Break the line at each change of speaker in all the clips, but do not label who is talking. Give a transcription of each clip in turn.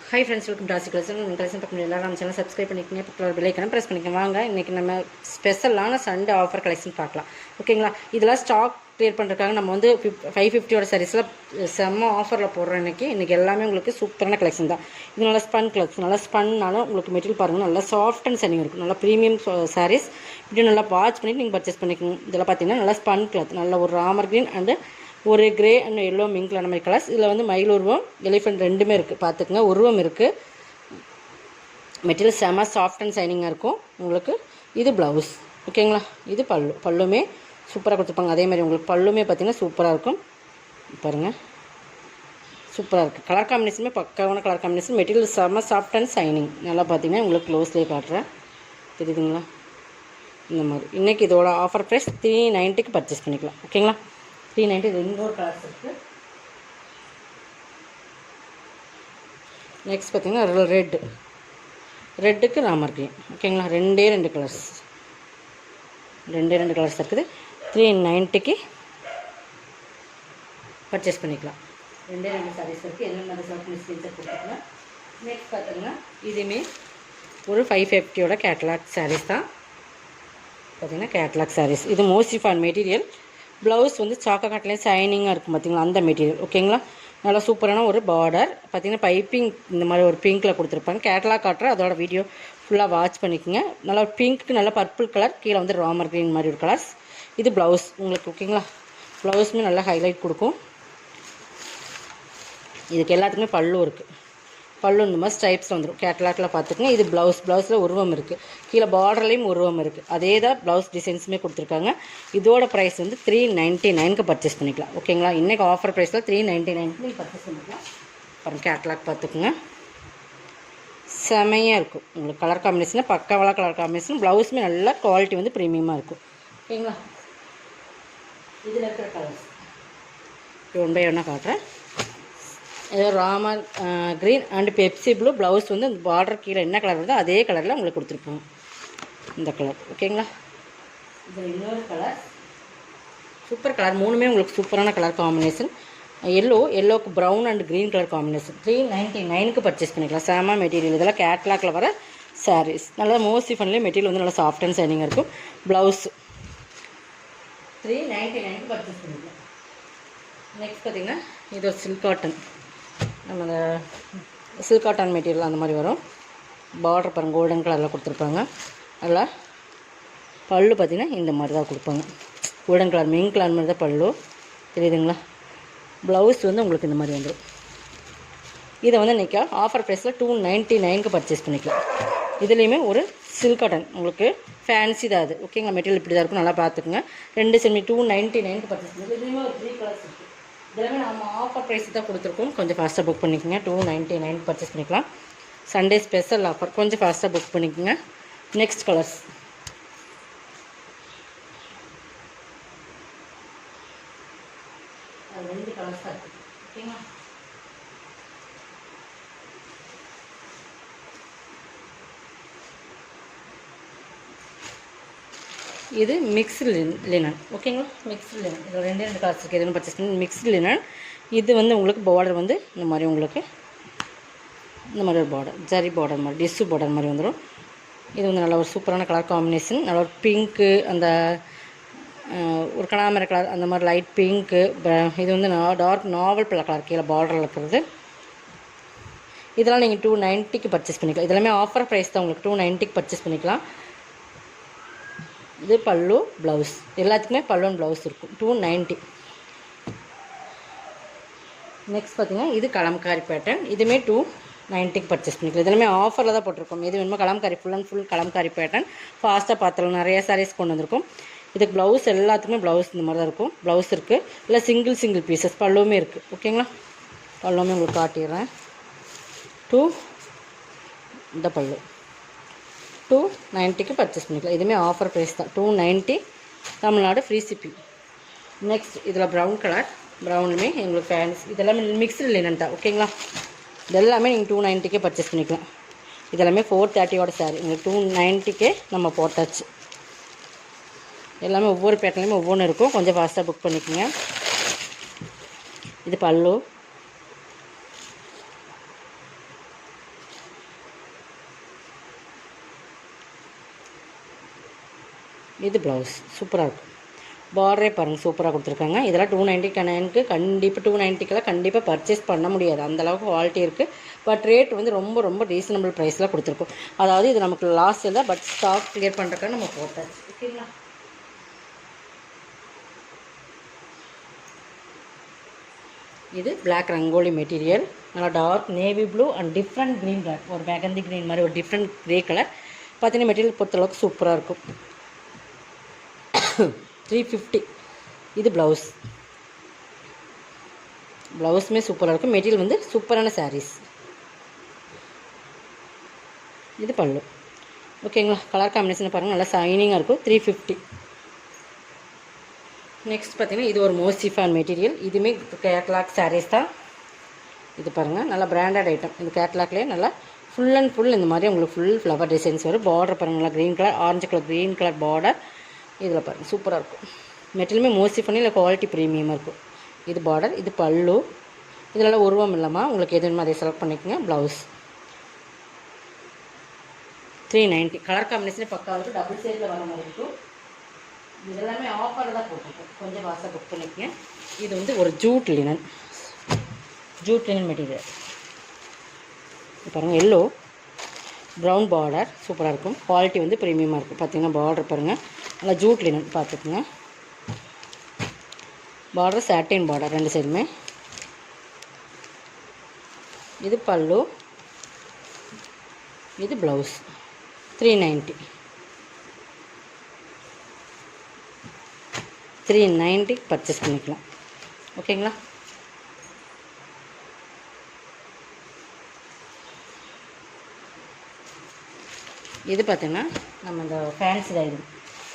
Hi friends, welcome to ஆசி collection. Collection பக்கம் எல்லாரும் நம்ம சேனல் சப்ஸ்கிரைப் பண்ணிக்கங்க, பக்கத்தில் பெல் ஐக்கான ப்ரெஸ் பண்ணிக்கங்க. வாங்க இன்றைக்கி நம்ம ஸ்பெஷலான சண்டே ஆஃபர் கலெக்ஷன் பார்க்கலாம். ஓகேங்களா? இதெல்லாம் ஸ்டாக் கிளியர் பண்ணுறதுக்காக நம்ம வந்து 550 சாரீஸில் செம்ம ஆஃபரில் போடுறோம். இன்றைக்கி எல்லாமே உங்களுக்கு சூப்பரான கலெக்ஷன் தான். இது நல்லா ஸ்பன் கலெக்ஷன், நல்லா ஸ்பன்னாலும் உங்களுக்கு மெட்டீரியல் பாருங்கள், நல்லா சாஃப்ட் அண்ட் சனிங் இருக்கும். நல்லா ப்ரீமியம் சாரீஸ் இப்படி நல்லா வாட்ச் பண்ணிவிட்டு நீங்கள் பர்ச்சேஸ் பண்ணிக்கணும். இதெல்லாம் பார்த்தீங்கன்னா நல்லா ஸ்பன் கிளாத், நல்ல ஒரு ராமர் க்ரீன் அண்டு ஒரு கிரே அண்ட் எல்லோ மிங்கில் அந்த மாதிரி கலர்ஸ். இதில் வந்து மயில் உருவம், எலிஃபெண்ட் ரெண்டுமே இருக்குது. பார்த்துக்குங்க, உருவம் இருக்குது. மெட்டீரியல் செம சாஃப்ட் அண்ட் சைனிங்காக இருக்கும் உங்களுக்கு. இது ப்ளவுஸ். ஓகேங்களா? இது பல்லுமே சூப்பராக கொடுத்துருப்பாங்க. அதே மாதிரி உங்களுக்கு பல்லுமே பார்த்திங்கன்னா சூப்பராக இருக்கும். பாருங்கள், சூப்பராக இருக்குது. கலர் காம்பினேஷனுமே பக்காவான கலர் காம்பினேஷன். மெட்டீரியல் செம சாஃப்ட் அண்ட் சைனிங். நல்லா பார்த்தீங்கன்னா உங்களுக்கு க்ளோஸ்லேயே காட்டுறேன், தெரியுதுங்களா? இந்த மாதிரி இன்றைக்கி இதோட ஆஃபர் ப்ரைஸ் 390க்கு பர்ச்சேஸ் பண்ணிக்கலாம். ஓகேங்களா? 390. இன்னொரு கலர்ஸ் இருக்குது. நெக்ஸ்ட் பார்த்திங்கன்னா ரெட்டுக்கு ராமர் க்ரீன். ஓகேங்களா? ரெண்டு கலர்ஸ் இருக்குது. 390க்கு பர்ச்சேஸ் பண்ணிக்கலாம். ரெண்டு சாரீஸ் இருக்குது. என்னென்ன ஸ்க்ரீன்ஷாட் கொடுத்துக்கலாம். நெக்ஸ்ட் பார்த்திங்கன்னா இதுவுமே ஒரு 550 கேட்லாக் சாரீஸ் தான். பார்த்திங்கன்னா கேட்லாக் சாரீஸ். இது மோஸ்டிஃபான் மெட்டீரியல். ப்ளவுஸ் வந்து சாக்கா காட்டிலே ஷைனிங்காக இருக்கும் பார்த்திங்களா, அந்த மெட்டீரியல். ஓகேங்களா? நல்லா சூப்பரான ஒரு பார்டர். பார்த்திங்கன்னா பைப்பிங் இந்த மாதிரி ஒரு பிங்க்கில் கொடுத்துருப்பாங்க. கேட்லாக் காட்டுற அதோட வீடியோ ஃபுல்லாக வாட்ச் பண்ணிக்கோங்க. நல்லா பிங்க்கு, நல்லா பர்பிள் கலர், கீழே வந்து ராமர் க்ரீன் மாதிரி ஒரு கலர்ஸ். இது ப்ளவுஸ் உங்களுக்கு. ஓகேங்களா? ப்ளவுஸுமே நல்லா ஹைலைட் கொடுக்கும். இதுக்கு எல்லாத்துக்குமே பல்லு இருக்குது. பல்லு இந்த மாதிரி ஸ்ட்ரைப்ஸ் வந்துடும். கேட்லாக்கில் பார்த்துக்குங்க. இது ப்ளவுஸில் உருவம் இருக்குது. கீழே பார்டர்லேயும் உருவம் இருக்குது. அதே தான் ப்ளவுஸ் டிசைன்ஸுமே கொடுத்துருக்காங்க. இதோட ப்ரைஸ் வந்து 399க்கு பர்ச்சேஸ் பண்ணிக்கலாம். ஓகேங்களா? இன்றைக்கி ஆஃபர் ப்ரைஸில் 399க்கு நீங்கள் பர்ச்சேஸ் பண்ணிக்கலாம். அப்புறம் கேட்லாக் பார்த்துக்குங்க, செமையாக இருக்கும் உங்களுக்கு. கலர் காம்பினேஷன் பக்காவாக கலர் காம்பினேஷன். ப்ளவுஸுமே நல்லா குவாலிட்டி வந்து ப்ரீமியமாக இருக்கும். ஓகேங்களா? இதில் இருக்கிற கலர்ஸ் ஒன் பை ஒன்னாக காட்டுறேன். ஏதோ Ramar green and Pepsi blue. Blouse வந்து இந்த பார்டர் கீழே என்ன கலர் வருதோ அதே கலரில் உங்களுக்கு கொடுத்துருப்போம், இந்த கலர். ஓகேங்களா? இது இன்னொரு கலர், சூப்பர் கலர். மூணுமே உங்களுக்கு சூப்பரான கலர் காம்பினேஷன். எல்லோக்கு brown and green colour combination. 399க்கு பர்ச்சேஸ் பண்ணிக்கலாம். செம மெட்டீரியல். இதெல்லாம் கேட்லாக்கில் வர சாரீஸ். நல்லா மோஸ்டிஃபன்லேயே மெட்டீரியல் வந்து நல்லா சாஃப்ட் அண்ட் சைனிங்காக இருக்கும். ப்ளவுஸ் 399க்கு பர்ச்சேஸ் பண்ணிக்கலாம். நெக்ஸ்ட் பார்த்திங்கன்னா இது ஒரு சில்க் காட்டன். நம்ம இந்த சில்க் காட்டன் மெட்டீரியல் அந்த மாதிரி வரும். பார்டர் பாருங்கள், கோல்டன் கலரில் கொடுத்துருப்பாங்க. நல்லா பல்லு பார்த்திங்கன்னா இந்த மாதிரி தான் கொடுப்பாங்க. கோல்டன் கலர் மெயின் கலர் மாதிரி தான் பல்லு, தெரியுதுங்களா? ப்ளவுஸ் வந்து உங்களுக்கு இந்த மாதிரி வந்துடும். இதை வந்து இன்றைக்கி ஆஃபர் ப்ரைஸில் 299க்கு பர்ச்சேஸ் பண்ணிக்கலாம். இதுலேயுமே ஒரு சில்க் காட்டன் உங்களுக்கு ஃபேன்சி தான் அது. ஓகேங்களா? மெட்டீரியல் இப்படி தான் இருக்கும். நல்லா பார்த்துக்குங்க. ரெண்டு செமி 299க்கு பர்ச்சேஸ் பண்ணிக்கலாம். இதுலேயுமே ஒரு 3 கலர்ஸ் இருக்குது. இதெல்லாமே நம்ம ஆஃபர் ப்ரைஸ் தான் கொடுத்துருக்கோம். கொஞ்சம் ஃபாஸ்ட்டாக புக் பண்ணிக்கோங்க. 299 பர்ச்சேஸ் பண்ணிக்கலாம். Sunday special offer. கொஞ்சம் ஃபாஸ்ட்டாக புக் பண்ணிக்கோங்க. நெக்ஸ்ட் கலர்ஸ் ரெண்டு கலர்ஸ் தான் இருக்குது. ஓகேங்களா? இது மிக்ஸ்டு லினன். ஓகேங்களா? Mixed linen. இதில் ரெண்டு கலர்ஸ் இருக்குது. எதுவும் பர்ச்சேஸ் பண்ணி மிக்ஸ்டு லினன். இது வந்து உங்களுக்கு பார்டர் வந்து இந்த மாதிரி உங்களுக்கு இந்த மாதிரி ஒரு பார்டர், ஜரி பார்டர் மாதிரி, டிஷ்ஷு பார்டர் மாதிரி வந்துடும். இது வந்து நல்ல ஒரு சூப்பரான கலர் காம்பினேஷன். நல்ல ஒரு பிங்க்கு, அந்த ஒரு கனாமர கலர், அந்த மாதிரி லைட் பிங்க்கு. இது வந்து டார்க் நாவல் பல கலர் கீழே பார்டரில் இருக்கிறது. இதெல்லாம் நீங்கள் 290க்கு பர்ச்சேஸ் பண்ணிக்கலாம். இதெல்லாமே ஆஃபர் ப்ரைஸ் தான். உங்களுக்கு 290க்கு பர்ச்சேஸ் பண்ணிக்கலாம். இது பல்லு, ப்ளவுஸ். எல்லாத்துக்குமே பல்லு அண்ட் ப்ளவுஸ் இருக்கும். 290. நெக்ஸ்ட் பார்த்திங்கன்னா இது கலம்காரி பேட்டர்ன். இதுவுமே 290க்கு பர்ச்சேஸ் பண்ணிக்கலாம். இதெல்லாமே ஆஃபரில் தான் போட்டிருக்கோம். இது வேணுமோ Kalamkari, full and full Kalamkari pattern. ஃபாஸ்ட்டாக பார்த்துலாம் நிறைய சாரீஸ் கொண்டு வந்திருக்கும். இதுக்கு ப்ளவுஸ் எல்லாத்துக்குமே ப்ளவுஸ் இந்த மாதிரி தான் இருக்கும். ப்ளவுஸ் இருக்குது. இல்லை சிங்கிள் பீசஸ் பல்லுமே இருக்குது. ஓகேங்களா? பல்லுமே உங்களுக்கு காட்டிடுறேன். இந்த பல்லு 290க்கு பர்ச்சேஸ் பண்ணிக்கலாம். இதுவுமே ஆஃபர் ப்ரைஸ் தான். 290, தமிழ்நாடு ஃப்ரீ ஷிப்பிங். நெக்ஸ்ட் இதில் ப்ரௌன் கலர். ப்ரௌனுமே எங்களுக்கு ஃபேன்ஸ். இதெல்லாமே மிக்ஸ்டு லினன் தான். ஓகேங்களா? இதெல்லாமே நீங்கள் 290க்கே பர்ச்சேஸ் பண்ணிக்கலாம். இதெல்லாமே 430 சாரி. உங்களுக்கு 290க்கே நம்ம போட்டாச்சு. எல்லாமே ஒவ்வொரு பேட்டர்லையுமே ஒவ்வொன்று இருக்கும். கொஞ்சம் ஃபாஸ்ட்டாக புக் பண்ணிக்கோங்க. இது பல்லு, இது ப்ளவுஸ் சூப்பராக இருக்கும். பார்டரே பாருங்கள் சூப்பராக கொடுத்துருக்காங்க. இதெல்லாம் 299க்கு கண்டிப்பாக 290க்கெல்லாம் கண்டிப்பாக பர்ச்சேஸ் பண்ண முடியாது, அந்தளவுக்கு குவாலிட்டி இருக்குது. பட் ரேட் வந்து ரொம்ப ரொம்ப ரீசனபிள் ப்ரைஸில் கொடுத்துருக்கோம். அதாவது இது நமக்கு லாஸ்ட் இல்லை, பட் ஸ்டாக் கிளியர் பண்ணுறதுக்காக நம்ம போட்டாச்சு. ஓகேங்களா? இது பிளாக் ரங்கோலி மெட்டீரியல், நல்லா dark navy blue and different green colour, ஒரு மெகந்தி க்ரீன் மாதிரி ஒரு டிஃப்ரெண்ட் க்ரே கலர். பார்த்தீங்கன்னா மெட்டீரியல் பொறுத்தளவுக்கு சூப்பராக இருக்கும். 350. இது ப்ளவுஸுமே சூப்பராக இருக்கும். மெட்டீரியல் வந்து சூப்பரான சாரீஸ். இது பல்லு. ஓகேங்களா? கலர் காம்பினேஷன் பாருங்கள், நல்லா ஷைனிங்காக இருக்கும். 350. நெக்ஸ்ட் பார்த்தீங்கன்னா இது ஒரு மோசிஃபான் மெட்டீரியல். இதுவுமே கேட்லாக் சாரீஸ் தான். இது பாருங்கள், நல்லா பிராண்டட் ஐட்டம். இது கேட்லாக்லேயே நல்லா ஃபுல் அண்ட் ஃபுல் இந்த மாதிரி உங்களுக்கு ஃபுல் ஃப்ளவர் டிசைன்ஸ் வரும். பார்டர் பாருங்கள், நல்லா green colour, orange colour, green colour border. இதில் பாருங்கள் சூப்பராக இருக்கும். மெட்டீரியலுமே மோசிஃபான் இல்லை, குவாலிட்டி ப்ரீமியமாக இருக்கும். இது பார்டர், இது பல்லு. இதெல்லாம் உருவம் இல்லாமல் உங்களுக்கு எது வேணுமோ அதை செலக்ட் பண்ணிக்கோங்க. ப்ளவுஸ் 390. கலர் காம்பினேஷன் பக்காவாக இருக்கும். டபுள் சைடில் வர மாதிரி இருக்கும். இதெல்லாமே ஆஃபரில் தான் போட்டிருக்கோம், கொஞ்சம் வாசம் புக் பண்ணிக்கங்க. இது வந்து ஒரு ஜூட் லினன் மெட்டீரியல். பாருங்கள், எல்லோ ப்ரௌன் பார்டர் சூப்பராக இருக்கும். குவாலிட்டி வந்து ப்ரீமியமாக இருக்கும். பார்த்தீங்கன்னா பார்டர் பாருங்கள், நல்லா ஜூட் லினன் பார்த்துக்குங்க. பார்டர் சாட்டின் பார்டர் ரெண்டு சைடுமே. இது பல்லு, இது ப்ளவுஸ். 390 பர்ச்சேஸ் பண்ணிக்கலாம். ஓகேங்களா? இது பார்த்திங்கன்னா நம்ம இந்த ஃபேன்சி தான்.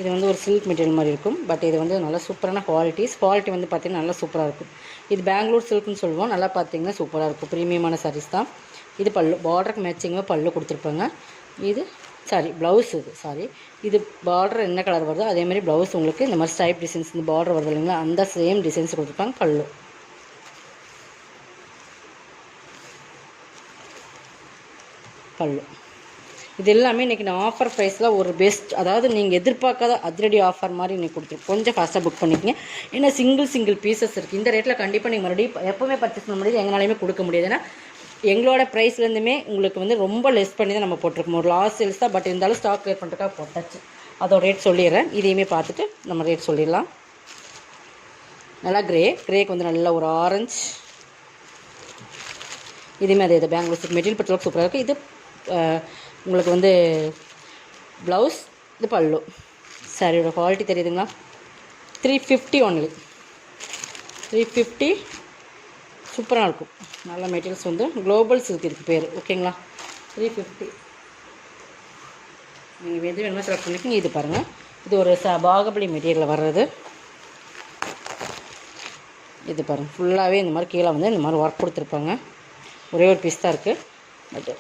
இது வந்து ஒரு சில்க் மெட்டீரியல் மாதிரி இருக்கும். பட் இது வந்து நல்லா சூப்பரான குவாலிட்டி வந்து பார்த்திங்கன்னா நல்லா சூப்பராக இருக்கும். இது பெங்களூர் சில்க்னு சொல்லுவோம். நல்லா பார்த்திங்கன்னா சூப்பராக இருக்கும். ப்ரீமியமான சாரீஸ் தான். இது பல்லு, பார்டருக்கு மேட்சிங்காக பல்லு கொடுத்துருப்பாங்க. இது ப்ளவுஸ். இது பார்டர் என்ன கலர் வருதோ அதேமாதிரி ப்ளவுஸ் உங்களுக்கு இந்த மாதிரி ஸ்டைப் டிசைன்ஸ், இந்த பார்டர் வருது இல்லைங்களா, அந்த சேம் டிசைன்ஸ் கொடுத்துருப்பாங்க. பல்லு இது எல்லாமே இன்றைக்கி நான் ஆஃபர் ப்ரைஸில் ஒரு பெஸ்ட், அதாவது நீங்கள் எதிர்பார்க்காத அதிரடி ஆஃபர் மாதிரி இன்றைக்கி கொடுத்துருக்கோம். கொஞ்சம் ஃபாஸ்ட்டாக புக் பண்ணிக்கங்க. ஏன்னா சிங்கிள் பீசஸ் இருக்குது. இந்த ரேட்டில் கண்டிப்பாக நீங்கள் மறுபடியும் எப்போவுமே பர்ச்சேஸ் பண்ண முடியாது, எங்களாலையுமே கொடுக்க முடியாது. ஏன்னா எங்களோட ப்ரைஸ்லேருந்துமே உங்களுக்கு வந்து ரொம்ப லெஸ் பண்ணி தான் நம்ம போட்டிருக்கோம். ஒரு லாஸ்ட் சேல்ஸ் தான், பட் இருந்தாலும் ஸ்டாக் கிளியர் பண்ணுறதுக்காக போட்டாச்சு. அதோட ரேட் சொல்லிடுறேன். இதையுமே பார்த்துட்டு நம்ம ரேட் சொல்லிடலாம். நல்லா கிரேக்கு வந்து நல்ல ஒரு ஆரஞ்சு. இதுவுமே அதே பெங்களூர் சில்க் மெட்டீரியல் பற்றி சூப்பராக இருக்குது. இது உங்களுக்கு வந்து ப்ளவுஸ், இது பல்லு. சாரியோட குவாலிட்டி தெரியுதுங்களா? 350 ஒன்லி. 350 சூப்பராக இருக்கும். நல்ல மெட்டீரியல்ஸ் வந்து குளோபல் சில்க் இதுக்கு பேர். ஓகேங்களா? 350. நீங்கள் எது வேணுமோ செலக்ட் பண்ணிக்கோங்க. இது பாருங்கள், இது ஒரு பாகபலி மெட்டீரியலில் வர்றது. இது பாருங்கள், ஃபுல்லாகவே இந்த மாதிரி கீழே வந்து இந்த மாதிரி ஒர்க் கொடுத்துருப்பாங்க. ஒரே ஒரு பீஸ் தான் இருக்குது. பட்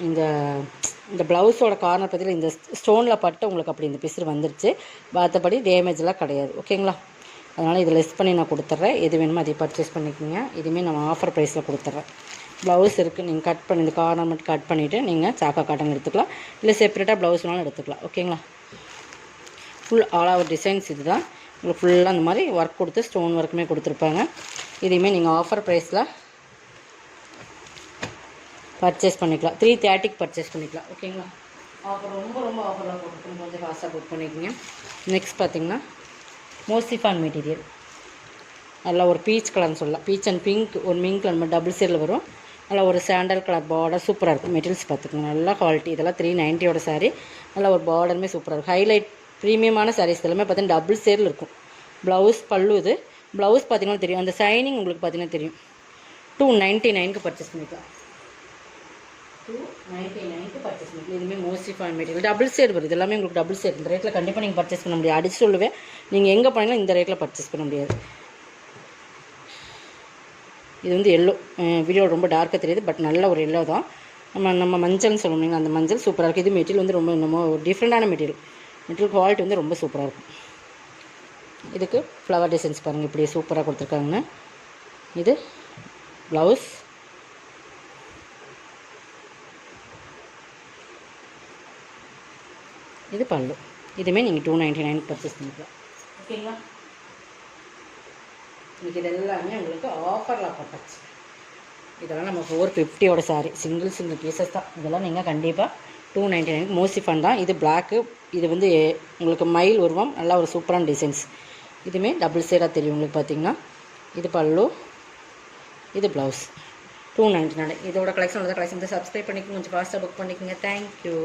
இந்த ப்ளவுஸோட கார்னர் பற்றியில் இந்த ஸ்டோனில் பட்டு உங்களுக்கு அப்படி இந்த பிசுறு வந்துருச்சு. மற்றபடி டேமேஜ்லாம் கிடையாது. ஓகேங்களா? அதனால் இதை லெஸ் பண்ணி நான் கொடுத்துட்றேன். எது வேணுமோ அதை பர்ச்சேஸ் பண்ணிக்கோங்க. இதுவுமே நம்ம ஆஃபர் ப்ரைஸில் கொடுத்துட்றேன். ப்ளவுஸ் இருக்குது, நீங்கள் கட் பண்ணி இந்த கார்னர் மட்டும் கட் பண்ணிவிட்டு நீங்கள் சாக்கா காட்டன் எடுத்துக்கலாம், இல்லை செப்பரேட்டாக ப்ளவுஸ் வேணாலும் எடுத்துக்கலாம். ஓகேங்களா? ஃபுல் ஆல் ஓவர் டிசைன்ஸ் இது தான். உங்களுக்கு ஃபுல்லாக அந்த மாதிரி ஒர்க் கொடுத்து ஸ்டோன் ஒர்க்குமே கொடுத்துருப்பாங்க. இதையுமே நீங்கள் ஆஃபர் ப்ரைஸில் பர்ச்சேஸ் பண்ணிக்கலாம். 330க்கு பர்ச்சேஸ் பண்ணிக்கலாம். ஓகேங்களா? ஆஃபர் ரொம்ப ஆஃபர்லாம் போட்டுருக்கோம். கொஞ்சம் ஃபாஸ்ட்டாக புக் பண்ணிக்கோங்க. நெக்ஸ்ட் பார்த்திங்கன்னா மோசிஃபான் மெட்டீரியல். நல்லா ஒரு பீச் கலர்னு சொல்லலாம். பீச் அண்ட் பிங்க், ஒரு மிங்க் கலர் டபுள் சைடில் வரும். நல்லா ஒரு சாண்டல் கலர் பார்டர் சூப்பராக இருக்கும். மெட்டீரியல்ஸ் பார்த்துக்கோங்க, நல்லா குவாலிட்டி. இதெல்லாம் 390 சாரீ. நல்லா ஒரு பார்டருமே சூப்பராக இருக்கும். ஹைலைட் ப்ரீமியமான சாரீஸ் எல்லாமே பார்த்தீங்கன்னா டபுள் சைடில் இருக்கும். ப்ளவுஸ் பல்லு. இது ப்ளவுஸ் பார்த்திங்கன்னா தெரியும், அந்த ஷைனிங் உங்களுக்கு பார்த்திங்கன்னா தெரியும். 299க்கு பர்ச்சேஸ் பண்ணிக்கலாம். 299க்கு பர்ச்சேஸ் பண்ணிக்கலாம். இதுவுமே மோசிஃபான் மெட்டீரியல் டபுள் சைடு வருது. எல்லாமே உங்களுக்கு டபுள் சைடு. இந்த ரேட்டில் கண்டிப்பாக நீங்கள் பர்ச்சேஸ் பண்ண முடியாது. அடிச்சு சொல்லுவேன், நீங்கள் எங்கே போனீங்கன்னா இந்த ரேட்டில் பர்ச்சேஸ் பண்ண முடியாது. இது வந்து எல்லோ, வீடியோ ரொம்ப டார்க்காக தெரியுது, பட் நல்ல ஒரு எல்லோ தான். நம்ம மஞ்சள்னு சொல்லுவீங்க, அந்த மஞ்சள் சூப்பராக இருக்குது. இது மெட்டீரியல் வந்து ரொம்ப இன்னமும் டிஃப்ரெண்ட்டான மெட்டீரியல் குவாலிட்டி வந்து ரொம்ப சூப்பராக இருக்கும். இதுக்கு ஃப்ளவர் டிசைன்ஸ் பாருங்கள் இப்படி சூப்பராக கொடுத்துருக்காங்க. இது ப்ளவுஸ். இது பல்லு. இதுவுமே நீங்கள் 299 பர்ச்சேஸ் பண்ணிக்கலாம். ஓகேங்களா? இன்றைக்கி இது எல்லாமே உங்களுக்கு ஆஃபரில் போட்டாச்சு. இதெல்லாம் நம்ம 450 சாரி, சிங்கிள் பீசஸ் தான். இதெல்லாம் நீங்கள் கண்டிப்பாக 299 மோசிஃபன் தான். இது பிளாக்கு. இது வந்து உங்களுக்கு மயில் உருவம், நல்லா ஒரு சூப்பரான டிசைன்ஸ். இதுவுமே டபுள் சைடாக தெரியும் உங்களுக்கு பார்த்தீங்கன்னா. இது பல்லு, இது ப்ளவுஸ். 299. இதோட கலெக்ஷன் வந்து சப்ஸ்கிரைப் பண்ணிக்கோங்க, கொஞ்சம் ஃபாஸ்ட்டாக புக் பண்ணிக்கோங்க. தேங்க்யூ.